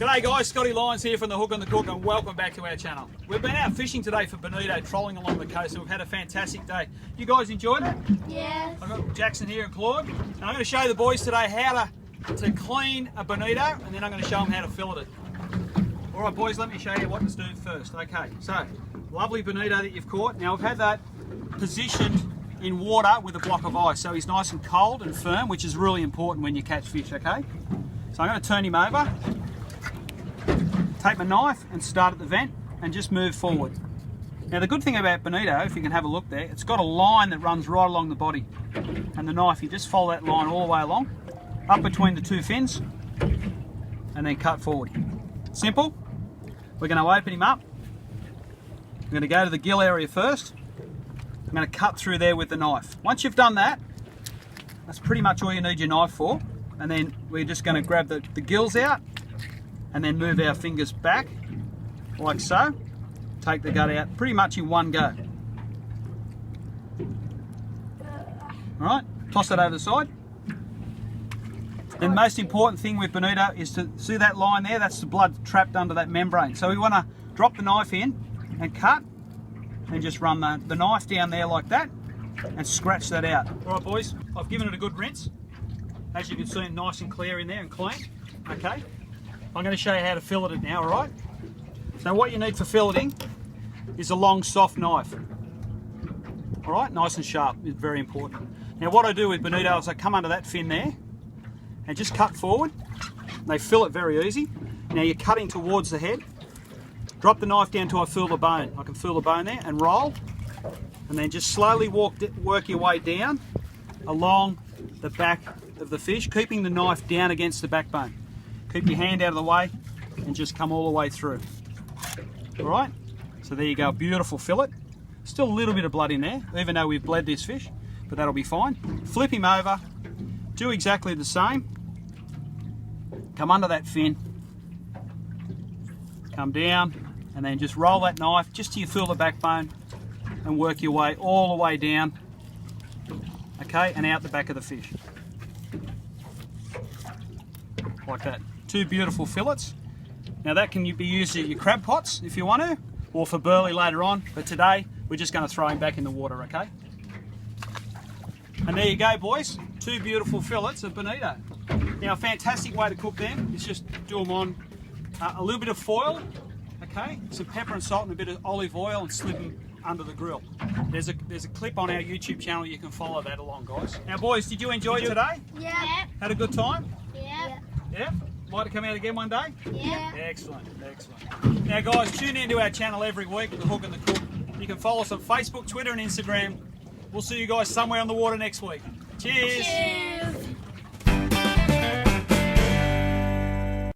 G'day guys, Scotty Lyons here from the Hook and the Cook, and welcome back to our channel. We've been out fishing today for bonito, trolling along the coast, and we've had a fantastic day. You guys enjoyed it? Yeah. I've got Jackson here and Claude, and I'm going to show the boys today how to clean a bonito, and then I'm going to show them how to fillet it. Alright boys, let me show you what to do first. Okay, so, lovely bonito that you've caught. Now I've had that positioned in water with a block of ice, so he's nice and cold and firm, which is really important when you catch fish, okay? So I'm going to turn him over, take my knife and start at the vent and just move forward. Now the good thing about bonito, if you can have a look there, it's got a line that runs right along the body, and the knife, you just follow that line all the way along, up between the two fins, and then cut forward. Simple. We're going to open him up. I'm going to go to the gill area first. I'm going to cut through there with the knife. Once you've done that, that's pretty much all you need your knife for. And then we're just going to grab the gills out and then move our fingers back like so. Take the gut out pretty much in one go. Alright, toss that over the side. Then the most important thing with bonito is to see that line there, that's the blood trapped under that membrane. So we want to drop the knife in and cut and just run the knife down there like that and scratch that out. Alright boys, I've given it a good rinse. As you can see, nice and clear in there and clean. Okay, I'm going to show you how to fillet it now, alright? So what you need for filleting is a long soft knife. Alright, nice and sharp is very important. Now what I do with bonito is I come under that fin there and just cut forward. They fillet very easy. Now you're cutting towards the head. Drop the knife down till I feel the bone. I can feel the bone there, and roll. And then just slowly work your way down along the back of the fish, keeping the knife down against the backbone. Keep your hand out of the way and just come all the way through. Alright, so there you go, beautiful fillet. Still a little bit of blood in there, even though we've bled this fish, but that'll be fine. Flip him over, do exactly the same. Come under that fin, come down, and then just roll that knife just till you feel the backbone and work your way all the way down, okay, and out the back of the fish. Like that. Two beautiful fillets. Now that can be used in your crab pots if you want to, or for burley later on, but today we're just going to throw him back in the water, okay? And there you go boys, two beautiful fillets of bonito. Now a fantastic way to cook them is just do them on a little bit of foil, okay, some pepper and salt and a bit of olive oil, and slip them under the grill. There's a clip on our YouTube channel, you can follow that along guys. Now boys, did you enjoy today? Yeah. Had a good time? Yeah. Yeah? Like to come out again one day? Yeah. Excellent, excellent. Now guys, tune into our channel every week, The Hook and the Cook. You can follow us on Facebook, Twitter and Instagram. We'll see you guys somewhere on the water next week. Cheers! Cheers.